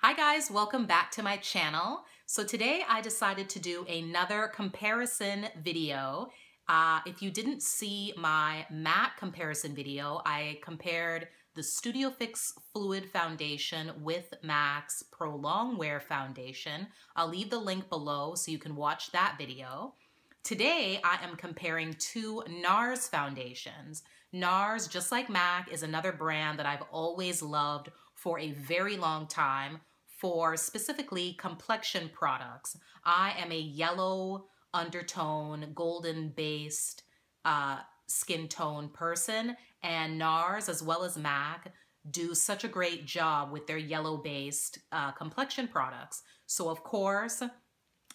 Hi guys, welcome back to my channel. So today I decided to do another comparison video. If you didn't see my MAC comparison video, I compared the Studio Fix Fluid Foundation with MAC's Pro Longwear Foundation. I'll leave the link below so you can watch that video. Today I am comparing two Nars foundations. Nars, just like MAC, is another brand that I've always loved for a very long time for specifically complexion products. I am a yellow undertone, golden based skin tone person, and Nars as well as MAC do such a great job with their yellow based complexion products. So of course,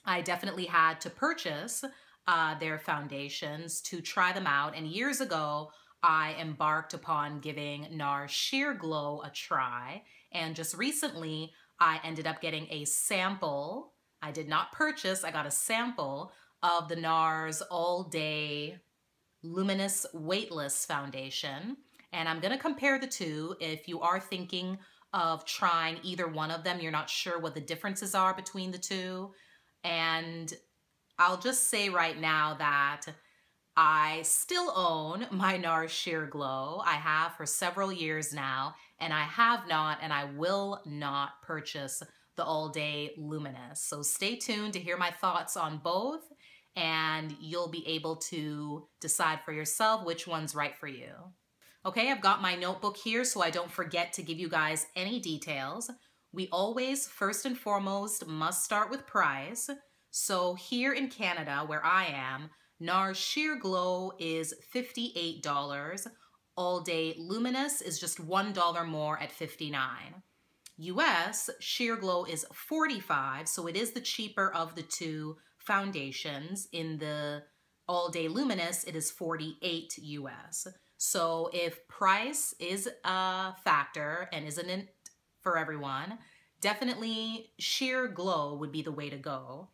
I definitely had to purchase their foundations to try them out. And years ago, I embarked upon giving Nars Sheer Glow a try. And just recently, I ended up getting a sample. I did not purchase, I got a sample of the Nars All Day Luminous Weightless Foundation. And I'm gonna compare the two. If you are thinking of trying either one of them, you're not sure what the differences are between the two. And I'll just say right now that I still own my Nars Sheer Glow. I have for several years now, and I have not and I will not purchase the All Day Luminous. So stay tuned to hear my thoughts on both, and you'll be able to decide for yourself which one's right for you. Okay, I've got my notebook here so I don't forget to give you guys any details. We always, first and foremost, must start with price. So here in Canada, where I am, Nars Sheer Glow is $58. All Day Luminous is just $1 more at $59. US, Sheer Glow is $45, so it is the cheaper of the two foundations. In the All Day Luminous, it is $48 US. So if price is a factor and isn't it for everyone, definitely Sheer Glow would be the way to go.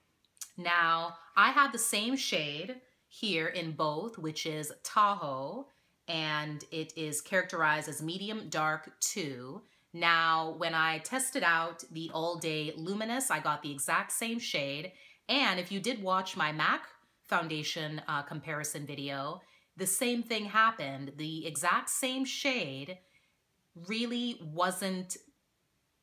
Now, I have the same shade here in both, which is Tahoe, and it is characterized as medium dark 2. Now, when I tested out the All Day Luminous, I got the exact same shade, and if you did watch my MAC foundation comparison video, the same thing happened. The exact same shade really wasn't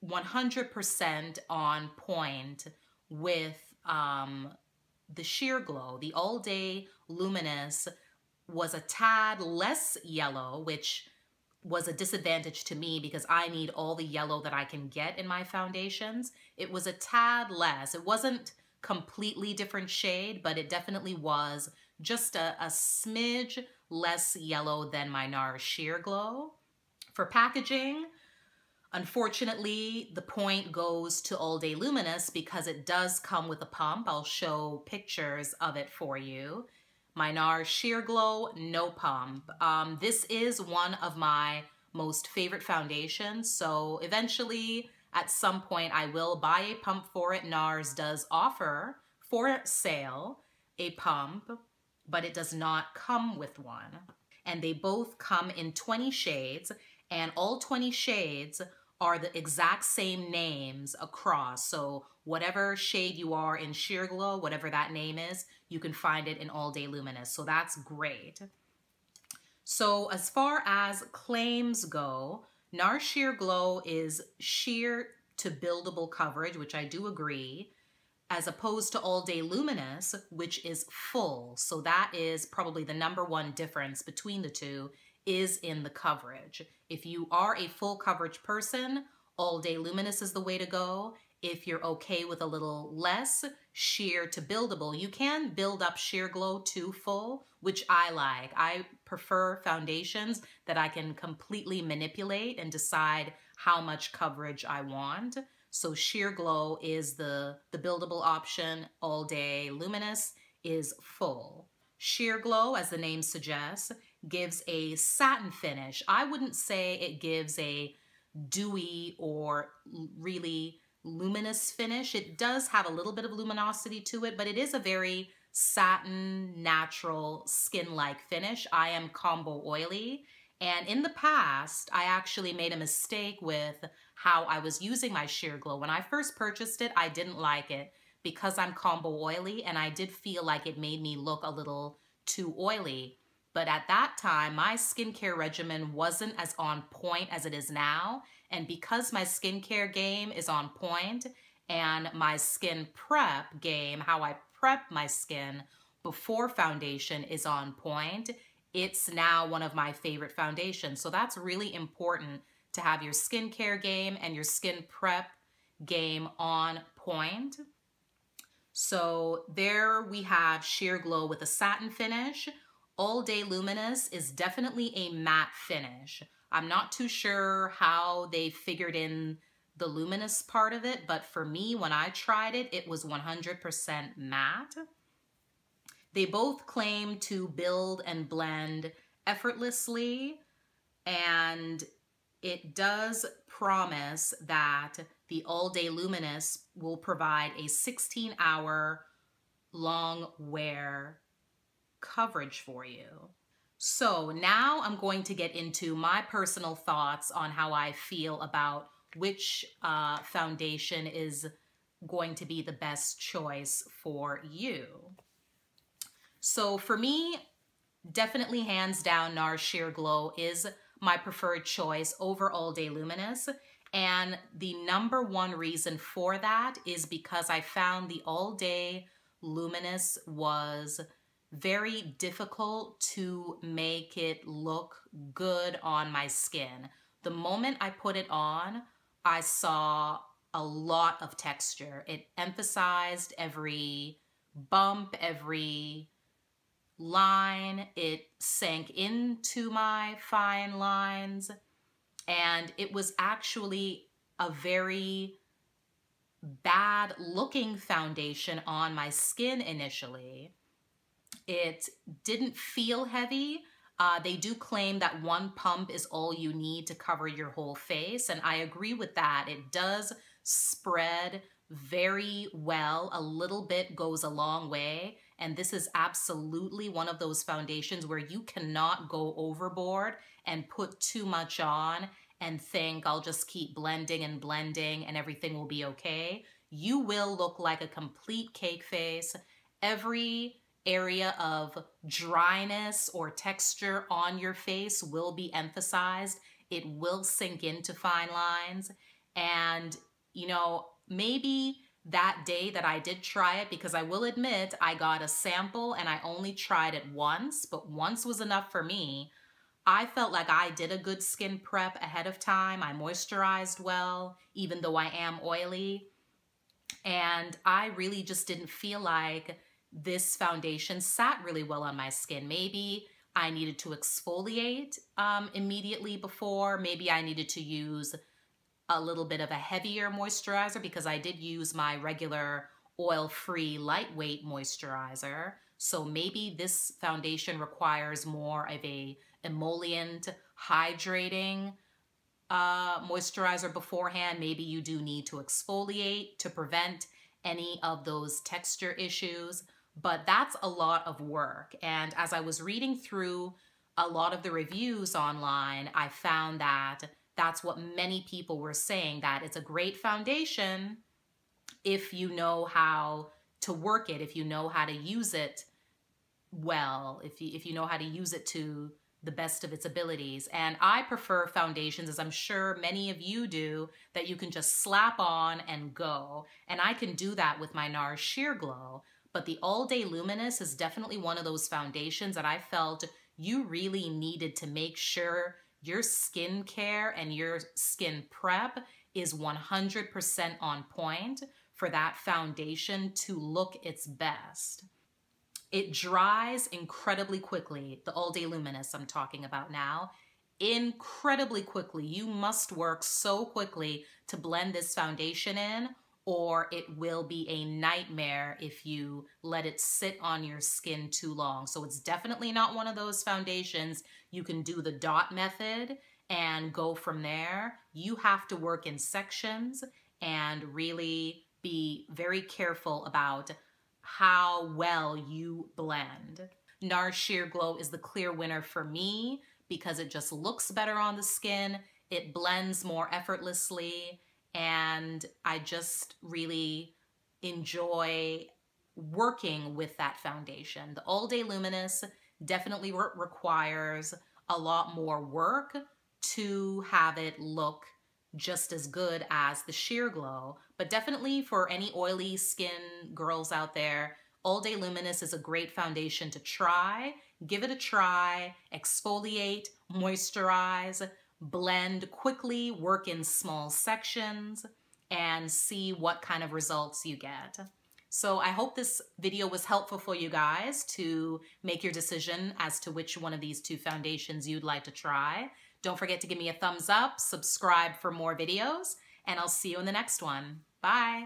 100% on point with the Sheer Glow. The All Day Luminous was a tad less yellow, which was a disadvantage to me because I need all the yellow that I can get in my foundations. It was a tad less. It wasn't completely different shade, but it definitely was just a smidge less yellow than my Nars Sheer Glow. For packaging, unfortunately, the point goes to All Day Luminous because it does come with a pump. I'll show pictures of it for you. My Nars Sheer Glow, no pump. This is one of my most favorite foundations, so eventually, at some point, I will buy a pump for it. Nars does offer, for sale, a pump, but it does not come with one. And they both come in 20 shades, and all 20 shades are the exact same names across. So whatever shade you are in Sheer Glow, whatever that name is, you can find it in All Day Luminous. So that's great. So as far as claims go, Nars Sheer Glow is sheer to buildable coverage, which I do agree, as opposed to All Day Luminous, which is full. So that is probably the #1 difference between the two, is in the coverage. If you are a full coverage person, All Day Luminous is the way to go. If you're okay with a little less sheer to buildable, you can build up Sheer Glow to full, which I like. I prefer foundations that I can completely manipulate and decide how much coverage I want. So Sheer Glow is the buildable option. All Day Luminous is full. Sheer Glow, as the name suggests, gives a satin finish. I wouldn't say it gives a dewy or really luminous finish. It does have a little bit of luminosity to it, but it is a very satin, natural, skin-like finish. I am combo oily, And in the past, I actually made a mistake with how I was using my Sheer Glow. When I first purchased it, I didn't like it because I'm combo oily, and I did feel like it made me look a little too oily. But at that time, my skincare regimen wasn't as on point as it is now. And because my skincare game is on point and my skin prep game, how I prep my skin before foundation, is on point, it's now one of my favorite foundations. So that's really important to have your skincare game and your skin prep game on point. So there we have Sheer Glow with a satin finish. All Day Luminous is definitely a matte finish. I'm not too sure how they figured in the luminous part of it, but for me, when I tried it, it was 100% matte. They both claim to build and blend effortlessly, and it does promise that the All Day Luminous will provide a 16-hour long wear coverage for you. So now I'm going to get into my personal thoughts on how I feel about which foundation is going to be the best choice for you. So for me, definitely hands down, Nars Sheer Glow is my preferred choice over All Day Luminous. And the #1 reason for that is because I found the All Day Luminous was very difficult to make it look good on my skin. The moment I put it on, I saw a lot of texture. It emphasized every bump, every line. It sank into my fine lines, and it was actually a very bad looking foundation on my skin initially. It didn't feel heavy. They do claim that one pump is all you need to cover your whole face, and I agree with that. It does spread very well. A little bit goes a long way, and this is absolutely one of those foundations where you cannot go overboard and put too much on and think I'll just keep blending and blending and everything will be okay. You will look like a complete cake face. Every area of dryness or texture on your face will be emphasized. It will sink into fine lines. And, you know, maybe that day that I did try it, because I will admit I got a sample and I only tried it once, but once was enough for me. I felt like I did a good skin prep ahead of time. I moisturized well, even though I am oily. And I really just didn't feel like this foundation sat really well on my skin. Maybe I needed to exfoliate immediately before. Maybe I needed to use a little bit of a heavier moisturizer, because I did use my regular oil-free lightweight moisturizer. So maybe this foundation requires more of a emollient, hydrating moisturizer beforehand. Maybe you do need to exfoliate to prevent any of those texture issues, but that's a lot of work. And as I was reading through a lot of the reviews online, I found that that's what many people were saying, that it's a great foundation if you know how to work it, if you know how to use it well, if you know how to use it to the best of its abilities. And I prefer foundations, as I'm sure many of you do, that you can just slap on and go. And I can do that with my Nars Sheer Glow. But the All Day Luminous is definitely one of those foundations that I felt you really needed to make sure your skincare and your skin prep is 100% on point for that foundation to look its best. It dries incredibly quickly. The All Day Luminous I'm talking about now, incredibly quickly. You must work so quickly to blend this foundation in, or it will be a nightmare if you let it sit on your skin too long. So it's definitely not one of those foundations you can do the dot method and go from there. You have to work in sections and really be very careful about how well you blend. Nars Sheer Glow is the clear winner for me because it just looks better on the skin. It blends more effortlessly, and I just really enjoy working with that foundation. The All Day Luminous definitely requires a lot more work to have it look just as good as the Sheer Glow. But definitely for any oily skin girls out there, All Day Luminous is a great foundation to try. Give it a try, exfoliate, moisturize, blend quickly, work in small sections, and see what kind of results you get. So I hope this video was helpful for you guys to make your decision as to which one of these two foundations you'd like to try. Don't forget to give me a thumbs up, subscribe for more videos, and I'll see you in the next one. Bye.